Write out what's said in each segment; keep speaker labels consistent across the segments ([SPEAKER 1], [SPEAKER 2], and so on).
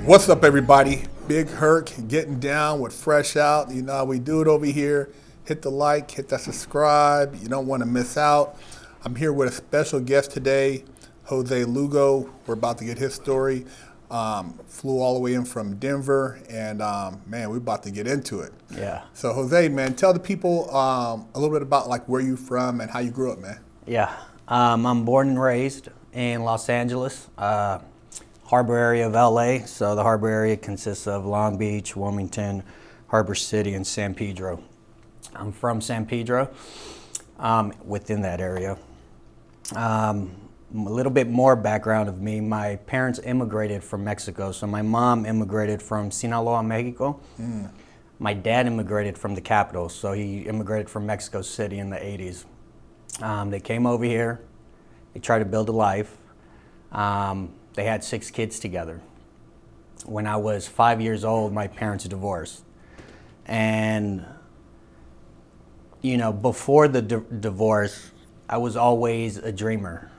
[SPEAKER 1] What's up, everybody? Big Herc getting down with Fresh Out. You know how we do it over here. Hit the like, hit that subscribe. You don't want to miss out. I'm here with a special guest today, Jose Lugo. We're about to get his story. Flew all the way in from Denver, and man, we're about to get into it.
[SPEAKER 2] Yeah.
[SPEAKER 1] So, Jose, man, tell the people a little bit about like where you from and how you grew up, man.
[SPEAKER 2] Yeah. I'm born and raised in Los Angeles, harbor area of LA. So the harbor area consists of Long Beach, Wilmington, Harbor City, and San Pedro. I'm from San Pedro, within that area. A little bit more background of me. My parents immigrated from Mexico. So my mom immigrated from Sinaloa, Mexico. My dad immigrated from the capital. So he immigrated from Mexico City in the 80s. They came over here. They tried to build a life. They had 6 kids together. When I was 5 years old, my parents divorced. And, you know, before the divorce, I was always a dreamer.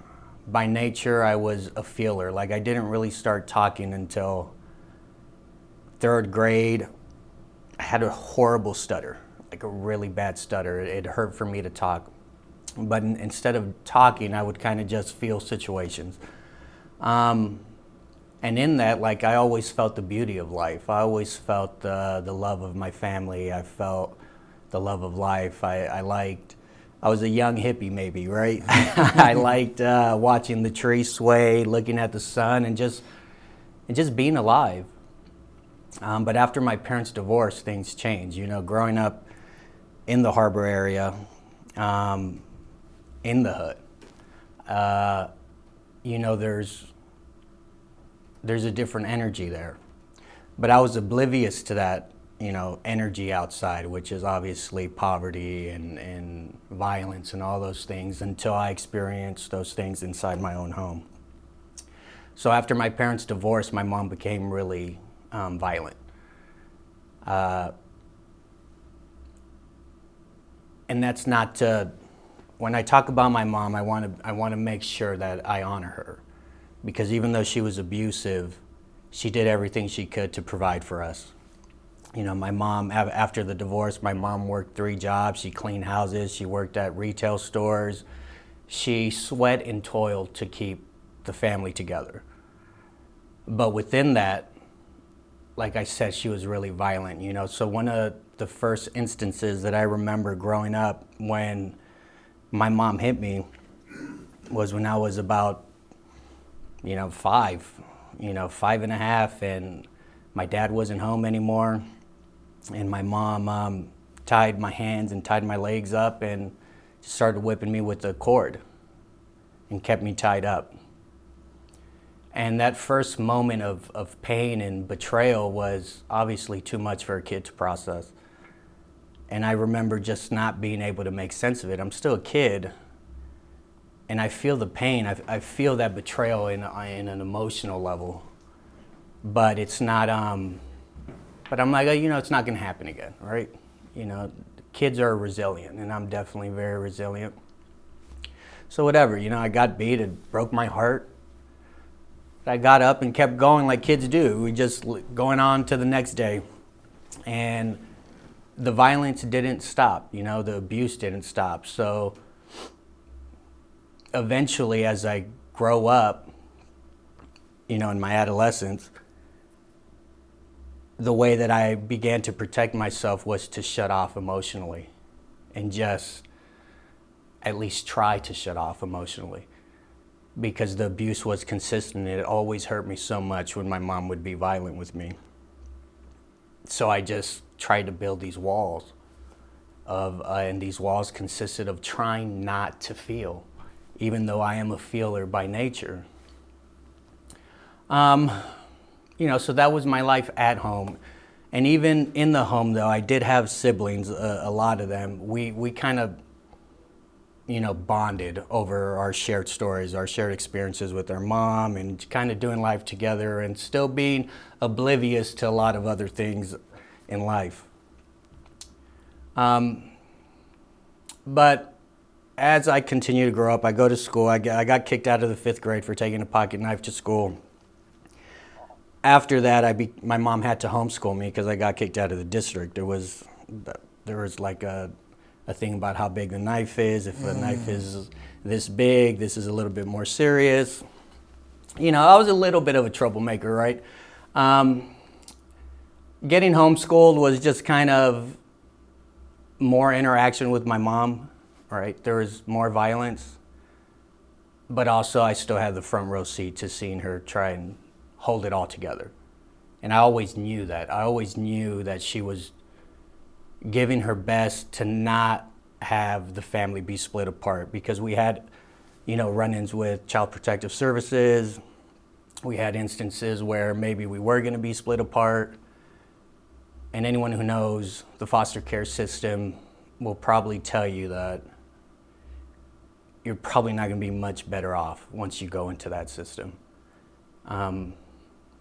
[SPEAKER 2] By nature, I was a feeler. Like, I didn't really start talking until 3rd grade. I had a horrible stutter, like a really bad stutter. It hurt for me to talk. But instead of talking, I would kind of just feel situations. And in that, like, I always felt the beauty of life. I always felt the love of my family. I felt the love of life. I was a young hippie maybe, right? I liked watching the trees sway, looking at the sun, and just being alive. But after my parents' divorce, things changed. You know, growing up in the harbor area, in the hood, you know, there's a different energy there. But I was oblivious to that, you know, energy outside, which is obviously poverty and violence and all those things, until I experienced those things inside my own home. So after my parents' divorce, my mom became really violent. And that's not to, when I talk about my mom, I want to make sure that I honor her. Because even though she was abusive, she did everything she could to provide for us. You know, my mom, after the divorce, my mom worked 3 jobs. She cleaned houses. She worked at retail stores. She sweat and toiled to keep the family together. But within that, like I said, she was really violent, you know. So one of the first instances that I remember growing up when my mom hit me was when I was about, 5 and a half, and my dad wasn't home anymore, and my mom tied my hands and tied my legs up and started whipping me with a cord and kept me tied up. And that first moment of pain and betrayal was obviously too much for a kid to process. And I remember just not being able to make sense of it. I'm still a kid, and I feel the pain. I feel that betrayal in an emotional level, but it's not. But I'm like, it's not going to happen again, right? You know, kids are resilient, and I'm definitely very resilient. So whatever, I got beat. It broke my heart. I got up and kept going like kids do. We just going on to the next day, and the violence didn't stop. The abuse didn't stop. So eventually, as I grow up, in my adolescence, the way that I began to protect myself was to shut off emotionally and just at least try to shut off emotionally, because the abuse was consistent. It always hurt me so much when my mom would be violent with me. So I just tried to build these walls and these walls consisted of trying not to feel, even though I am a feeler by nature. So that was my life at home. And even in the home, though, I did have siblings, a lot of them. We kind of, bonded over our shared stories, our shared experiences with our mom, and kind of doing life together and still being oblivious to a lot of other things in life. But as I continue to grow up, I go to school. I got kicked out of the 5th grade for taking a pocket knife to school. after that, my mom had to homeschool me because I got kicked out of the district. There was like a thing about how big the knife is. If a knife is this big, this is a little bit more serious. You know, I was a little bit of a troublemaker, right? Getting homeschooled was just kind of more interaction with my mom, right? There was more violence, but also I still had the front row seat to seeing her try and hold it all together. And I always knew that. I always knew that she was giving her best to not have the family be split apart, because we had, you know, run-ins with Child Protective Services. We had instances where maybe we were going to be split apart. And anyone who knows the foster care system will probably tell you that you're probably not going to be much better off once you go into that system.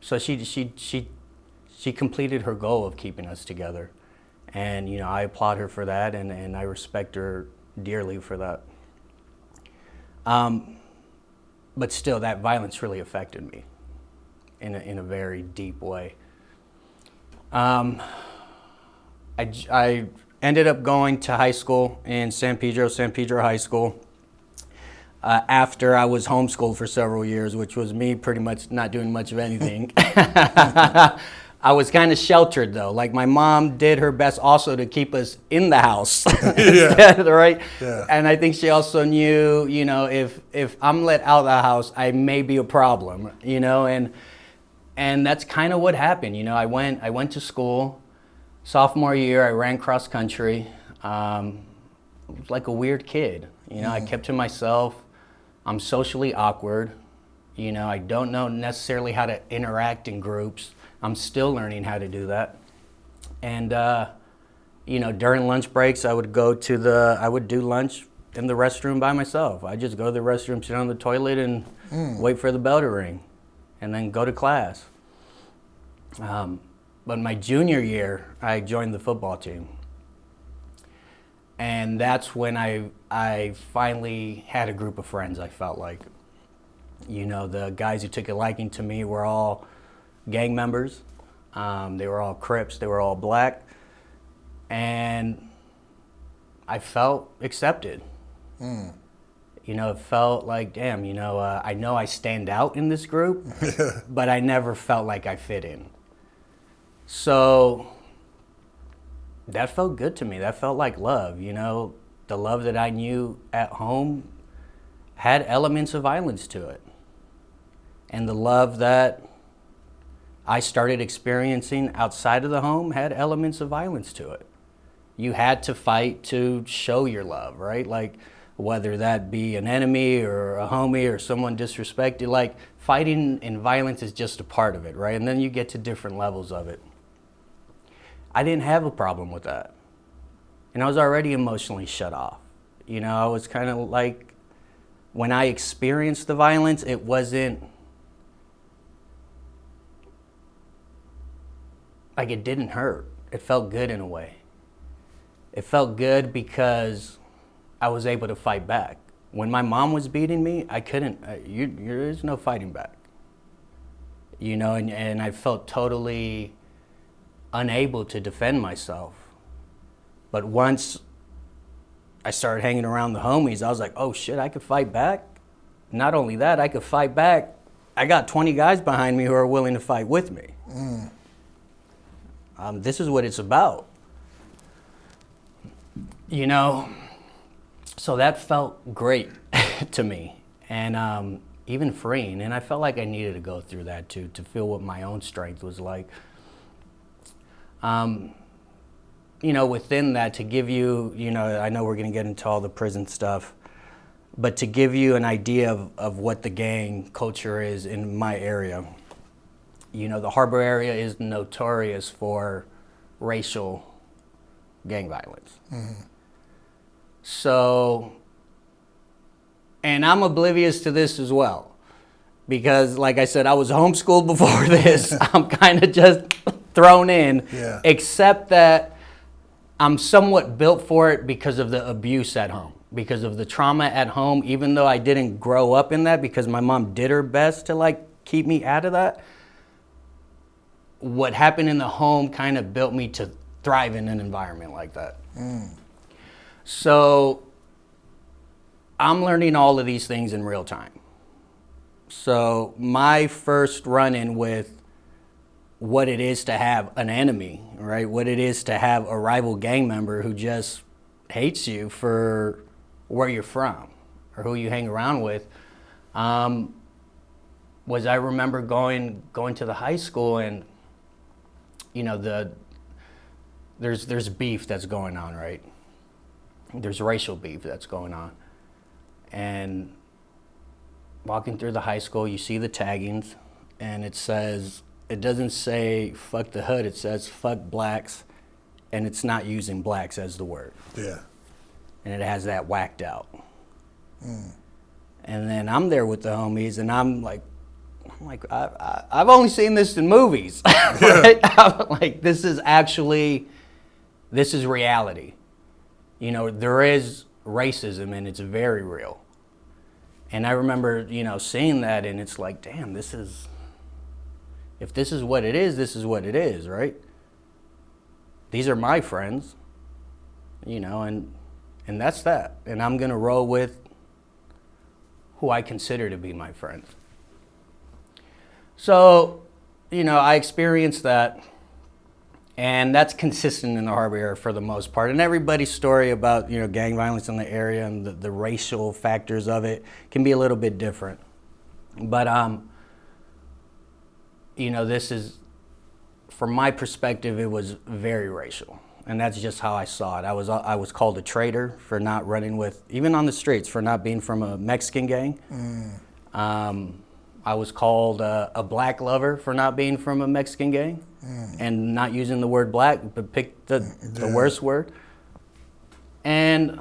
[SPEAKER 2] So she completed her goal of keeping us together. And, you know, I applaud her for that, and I respect her dearly for that. But still, that violence really affected me in a very deep way. I ended up going to high school in San Pedro High School, after I was homeschooled for several years, which was me pretty much not doing much of anything. I was kind of sheltered, though. Like, my mom did her best also to keep us in the house, right?
[SPEAKER 1] Yeah.
[SPEAKER 2] And I think she also knew, you know, if I'm let out of the house, I may be a problem, you know, and that's kind of what happened. You know, I went to school. Sophomore year, I ran cross country. I was like a weird kid. You know, I kept to myself. I'm socially awkward. You know, I don't know necessarily how to interact in groups. I'm still learning how to do that. And, you know, during lunch breaks, I would do lunch in the restroom by myself. I just go to the restroom, sit on the toilet, and wait for the bell to ring, and then go to class. But my junior year, I joined the football team. And that's when I finally had a group of friends, I felt like. You know, the guys who took a liking to me were all gang members. They were all Crips. They were all black. And I felt accepted. You know, it felt like, damn, you know I stand out in this group, but I never felt like I fit in. So that felt good to me. That felt like love, you know. The love that I knew at home had elements of violence to it. And the love that I started experiencing outside of the home had elements of violence to it. You had to fight to show your love, right? Like, whether that be an enemy or a homie or someone disrespected, like, fighting and violence is just a part of it, right? And then you get to different levels of it. I didn't have a problem with that. And I was already emotionally shut off. You know, I was kind of like, when I experienced the violence, it wasn't, like, it didn't hurt. It felt good in a way. It felt good because I was able to fight back. When my mom was beating me, I couldn't, there's no fighting back. You know, and I felt totally unable to defend myself. But once I started hanging around the homies, I was like, oh shit, I could fight back. Not only that, I could fight back. I got 20 guys behind me who are willing to fight with me. This is what it's about. You know, so that felt great to me, and even freeing. And I felt like I needed to go through that too, to feel what my own strength was like. You know, within that, to give you, you know, I know we're going to get into all the prison stuff, but to give you an idea of what the gang culture is in my area. You know, the Harbor area is notorious for racial gang violence. So, and I'm oblivious to this as well, because like I said, I was homeschooled before this. I'm kind of just thrown in, except that I'm somewhat built for it because of the abuse at home, because of the trauma at home, even though I didn't grow up in that, because my mom did her best to like keep me out of that. what happened in the home kind of built me to thrive in an environment like that. So I'm learning all of these things in real time. So my first run-in with what it is to have an enemy, right? What it is to have a rival gang member who just hates you for where you're from or who you hang around with, was I remember going to the high school, and you know, there's beef that's going on, right? There's racial beef that's going on. And walking through the high school, you see the taggings, and it doesn't say fuck the hood, it says fuck blacks, and it's not using blacks as the word.
[SPEAKER 1] Yeah.
[SPEAKER 2] And it has that whacked out. And then I'm there with the homies, and I'm like, I've only seen this in movies, right? I'm like, this is reality. You know, there is racism, and it's very real. And I remember, you know, seeing that, and it's like, damn, if this is what it is, this is what it is, right? These are my friends, you know, and that's that. And I'm gonna roll with who I consider to be my friends. So, you know, I experienced that, and that's consistent in the Harbor area for the most part. And everybody's story about, you know, gang violence in the area and the racial factors of it can be a little bit different. But, you know, this is, from my perspective, it was very racial. And that's just how I saw it. I was called a traitor for not running with, even on the streets, for not being from a Mexican gang. I was called a black lover for not being from a Mexican gang and not using the word black, but picked the worst word. And,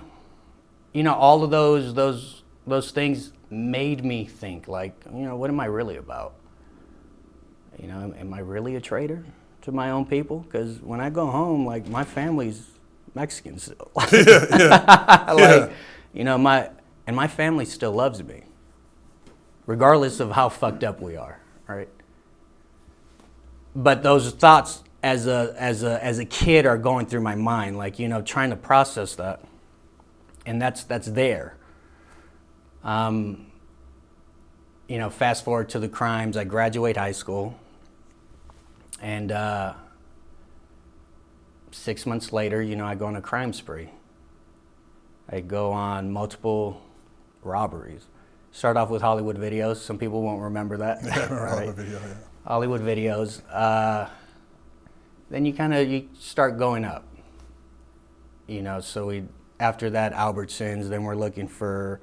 [SPEAKER 2] you know, all of those things made me think, like, you know, what am I really about? You know, am I really a traitor to my own people? Because when I go home, like, my family's Mexican still. Like, you know, my family still loves me, regardless of how fucked up we are, right? But those thoughts as a kid are going through my mind, like, you know, trying to process that, and that's there. You know, fast forward to the crimes. I graduate high school, and 6 months later, you know, I go on a crime spree. I go on multiple robberies. Start off with Hollywood videos. Some people won't remember that.
[SPEAKER 1] Yeah, I remember
[SPEAKER 2] right?
[SPEAKER 1] Hollywood video, yeah.
[SPEAKER 2] Hollywood videos. Then you start going up. You know, so after that, Albertsons. Then we're looking for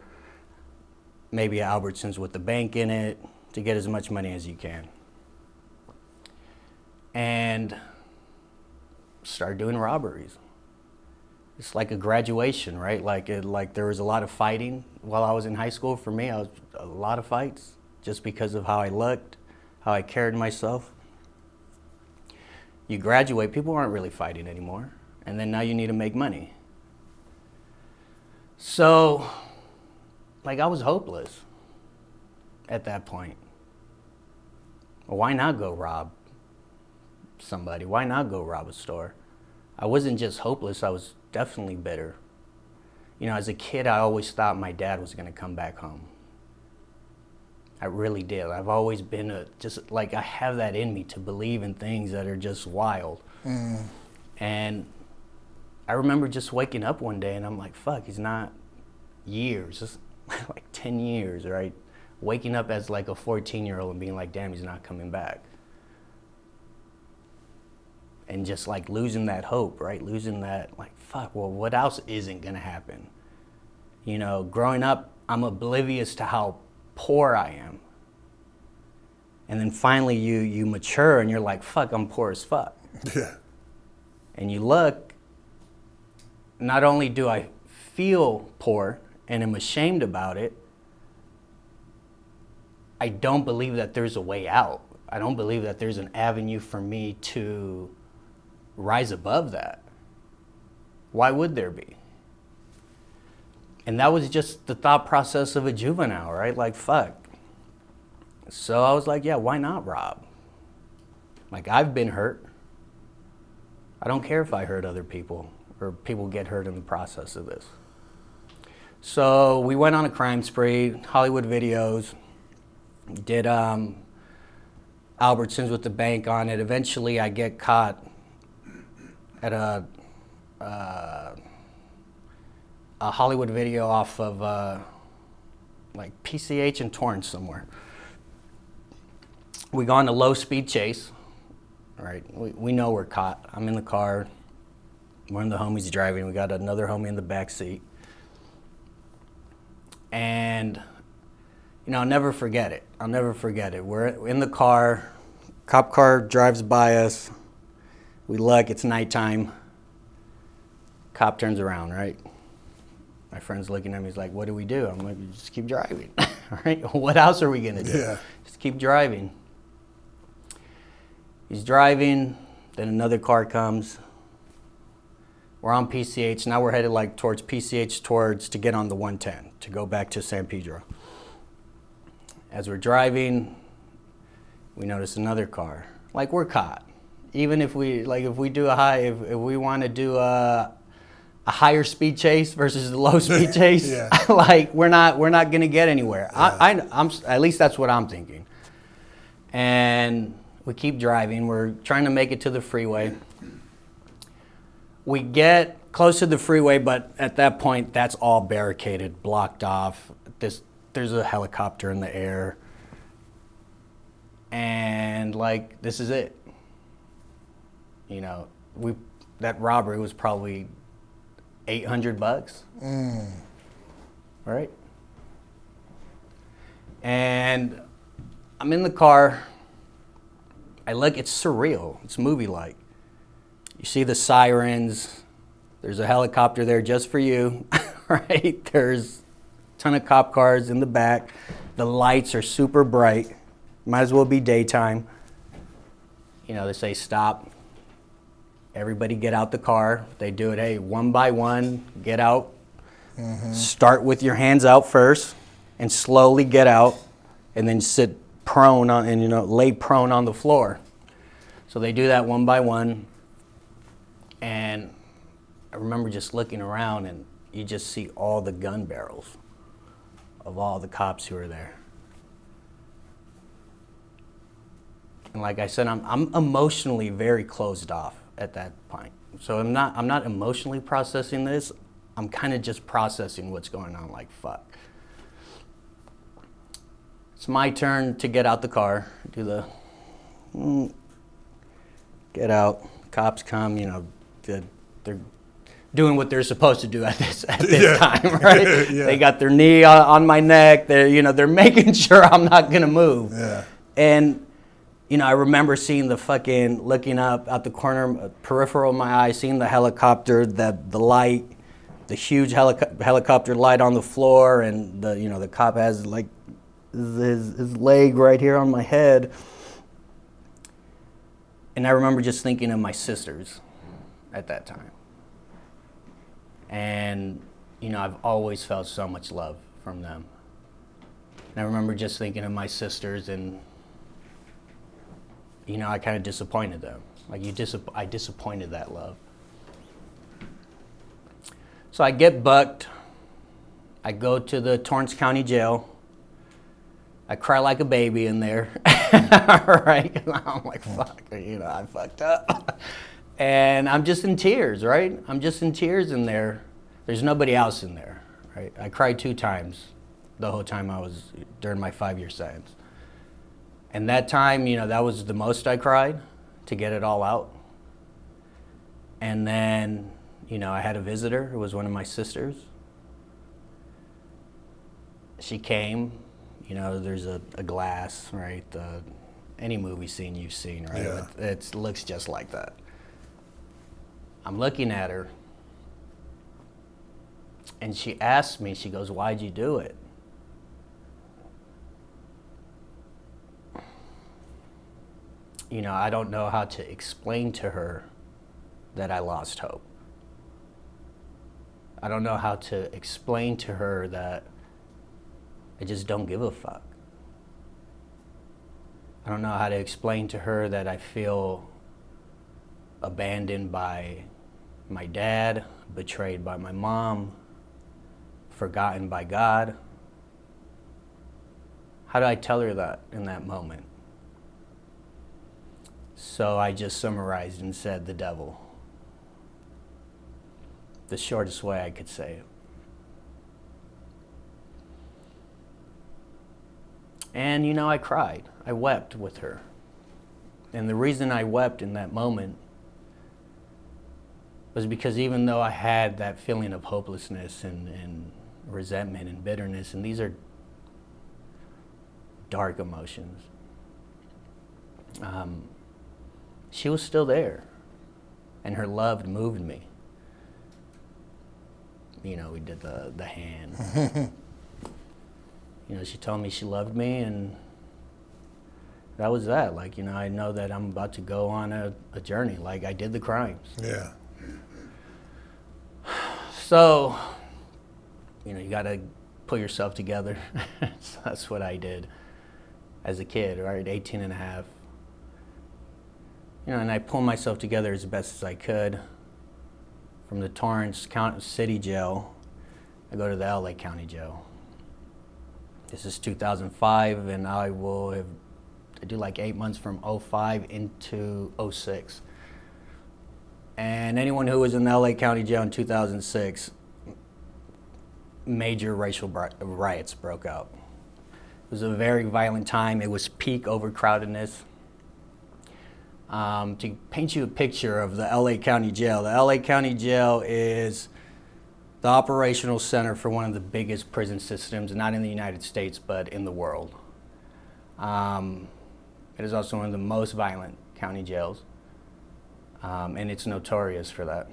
[SPEAKER 2] maybe Albertsons with the bank in it to get as much money as you can. And start doing robberies. It's like a graduation, right? Like there was a lot of fighting while I was in high school. For me, I was a lot of fights just because of how I looked, how I carried myself. You graduate, people aren't really fighting anymore. And then now you need to make money. So, like, I was hopeless at that point. Why not go rob somebody? Why not go rob a store? I wasn't just hopeless, I was definitely bitter. You know, as a kid, I always thought my dad was going to come back home. I really did. I've always been I have that in me to believe in things that are just wild. And I remember just waking up one day and I'm like, fuck, he's not years, just like 10 years, right? Waking up as like a 14-year-old and being like, damn, he's not coming back. And just like losing that hope, right? Losing that, like, fuck, well, what else isn't gonna happen? You know, growing up, I'm oblivious to how poor I am. And then finally you mature and you're like, fuck, I'm poor as fuck.
[SPEAKER 1] Yeah.
[SPEAKER 2] And you look, not only do I feel poor and am ashamed about it, I don't believe that there's a way out. I don't believe that there's an avenue for me to rise above that. Why would there be? And that was just the thought process of a juvenile, right? Like, fuck. So I was like, yeah, why not rob? Like, I've been hurt. I don't care if I hurt other people or people get hurt in the process of this. So we went on a crime spree, Hollywood videos, did Albertsons with the bank on it. Eventually I get caught at a Hollywood video off of like PCH and Torrance somewhere. We go on a low speed chase. All right, we know we're caught. I'm in the car. One of the homies driving. We got another homie in the back seat. And, you know, I'll never forget it. I'll never forget it. We're in the car. Cop car drives by us. We look. It's nighttime. Cop turns around, right? My friend's looking at me. He's like, what do we do? I'm like, just keep driving. All right, what else are we going to do?
[SPEAKER 1] Yeah.
[SPEAKER 2] Just keep driving. He's driving, then another car comes. We're on PCH. Now we're headed like towards PCH to get on the 110 to go back to San Pedro. As we're driving, we notice another car. Like, we're caught. Even if we do if we want to do a higher speed chase versus the low speed chase,
[SPEAKER 1] Yeah.
[SPEAKER 2] like we're not gonna get anywhere.
[SPEAKER 1] Yeah.
[SPEAKER 2] I'm at least that's what I'm thinking. And we keep driving. We're trying to make it to the freeway. We get close to the freeway, but at that point, that's all barricaded, blocked off. There's a helicopter in the air. And, like, this is it. You know, that robbery was probably $800. Right? And I'm in the car. I look, it's surreal. It's movie-like. You see the sirens. There's a helicopter there just for you, right? There's a ton of cop cars in the back. The lights are super bright. Might as well be daytime. You know, they say stop. Everybody get out the car. They do it, hey, one by one, get out. Mm-hmm. Start with your hands out first and slowly get out and then sit prone on, and, you know, lay prone on the floor. So they do that one by one. And I remember just looking around, and you just see all the gun barrels of all the cops who are there. And like I said, I'm emotionally very closed off at that point. So I'm not emotionally processing this. I'm kind of just processing what's going on, like, fuck. It's my turn to get out the car, get out. Cops come, you know, they're doing what they're supposed to do at this time, right? Yeah. They got their knee on my neck. They're making sure I'm not gonna move.
[SPEAKER 1] Yeah.
[SPEAKER 2] And, you know, I remember seeing looking up out the corner, peripheral of my eye, seeing the helicopter, the light, the huge helicopter light on the floor, and the cop has like his leg right here on my head. And I remember just thinking of my sisters at that time. And, you know, I've always felt so much love from them. And I remember just thinking of my sisters, and, you know, I kind of disappointed them. Like, I disappointed that love. So I get bucked. I go to the Torrance County Jail. I cry like a baby in there, right? I'm like, fuck, you know, I fucked up. And I'm just in tears, right? I'm just in tears in there. There's nobody else in there, right? I cried 2 times the whole time I was during my 5-year sentence. And that time, you know, that was the most I cried to get it all out. And then, you know, I had a visitor. It was one of my sisters. She came. You know, there's a glass, right? Any movie scene you've seen, right?
[SPEAKER 1] Yeah.
[SPEAKER 2] It looks just like that. I'm looking at her, and she asked me, she goes, why'd you do it? You know, I don't know how to explain to her that I lost hope. I don't know how to explain to her that I just don't give a fuck. I don't know how to explain to her that I feel abandoned by my dad, betrayed by my mom, forgotten by God. How do I tell her that in that moment? So I just summarized and said the devil. The shortest way I could say it. And I cried. I wept with her. And the reason I wept in that moment was because even though I had that feeling of hopelessness and resentment and bitterness, and these are dark emotions, she was still there, and her love moved me. We did the hand. She told me she loved me, and that was that. I know that I'm about to go on a journey. I did the crimes.
[SPEAKER 1] Yeah.
[SPEAKER 2] So, you got to put yourself together. So that's what I did as a kid, right? 18 and a half. And I pulled myself together as best as I could. From the Torrance City Jail, I go to the LA County Jail. This is 2005, and I do 8 months from 05 into 06. And anyone who was in the LA County Jail in 2006, major racial riots broke out. It was a very violent time. It was peak overcrowdedness. To paint you a picture of the LA County Jail is the operational center for one of the biggest prison systems, not in the United States, but in the world. It is also one of the most violent county jails, and it's notorious for that.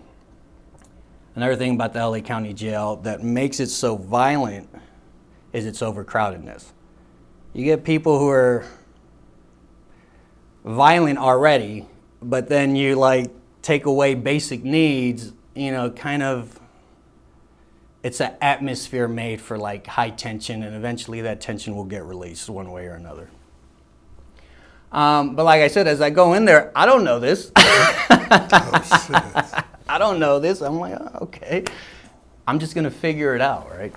[SPEAKER 2] Another thing about the LA County Jail that makes it so violent is its overcrowdedness. You get people who are violent already, but then you take away basic needs, it's an atmosphere made for high tension, and eventually that tension will get released one way or another. But like I said, as I go in there, I don't know this.
[SPEAKER 1] Oh, shit.
[SPEAKER 2] I don't know this. I'm like, oh, okay. I'm just going to figure it out, right?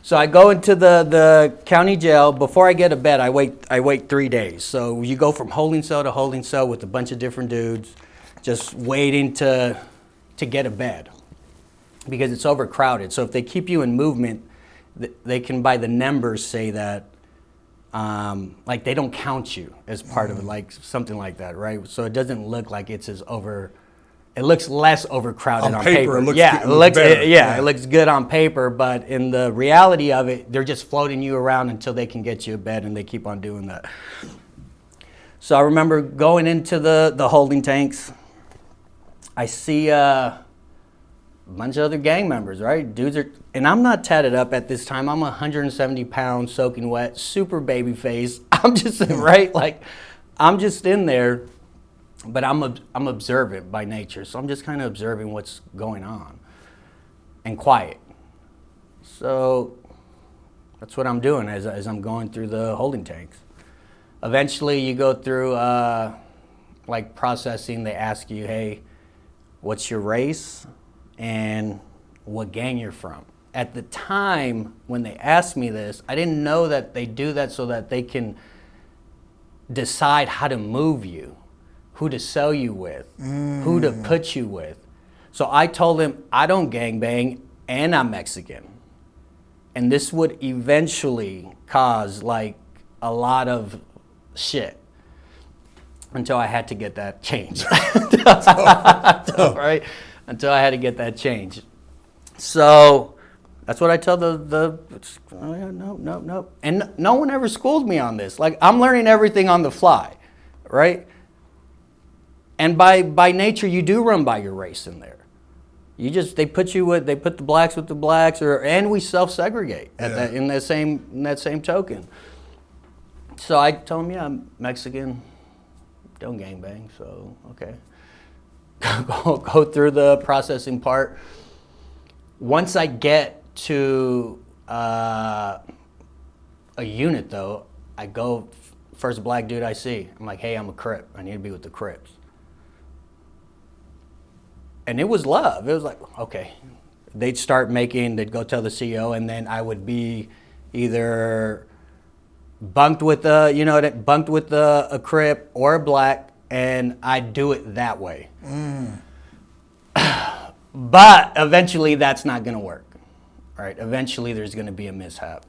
[SPEAKER 2] So I go into the county jail. Before I get to bed, I wait 3 days. So you go from holding cell to holding cell with a bunch of different dudes, just waiting to get a bed because it's overcrowded. So if they keep you in movement, they can, by the numbers, say that they don't count you as part of it, something like that, right? So it doesn't look like it's as over. It looks less overcrowded on paper.
[SPEAKER 1] It looks
[SPEAKER 2] it looks good on paper, but in the reality of it, they're just floating you around until they can get you a bed, and they keep on doing that. So I remember going into the holding tanks. I see a bunch of other gang members, right? And I'm not tatted up at this time. I'm 170 pounds, soaking wet, super baby face. I'm just, right? I'm just in there. But I'm observant by nature, so I'm just kind of observing what's going on and quiet. So that's what I'm doing as I'm going through the holding tanks. Eventually, you go through processing. They ask you, hey, what's your race and what gang you're from? At the time when they asked me this, I didn't know that they do that so that they can decide how to move you, who to sell you with, who to put you with. So I told him I don't gangbang and I'm Mexican. And this would eventually cause a lot of shit until I had to get that changed. Right? Until I had to get that changed. So that's what I tell no. And no one ever schooled me on this. I'm learning everything on the fly, right? And by nature, you do run by your race in there. They put the blacks with the blacks, and we self-segregate in that same token. So I told him, yeah, I'm Mexican, don't gangbang, so okay. Go through the processing part. Once I get to a unit, though, I go First black dude I see, I'm like, hey, I'm a Crip. I need to be with the Crips. And it was love. It was like, okay. They'd go tell the CEO, and then I would be either bunked with a Crip or a black, and I'd do it that way. But eventually that's not going to work. All right, eventually there's going to be a mishap.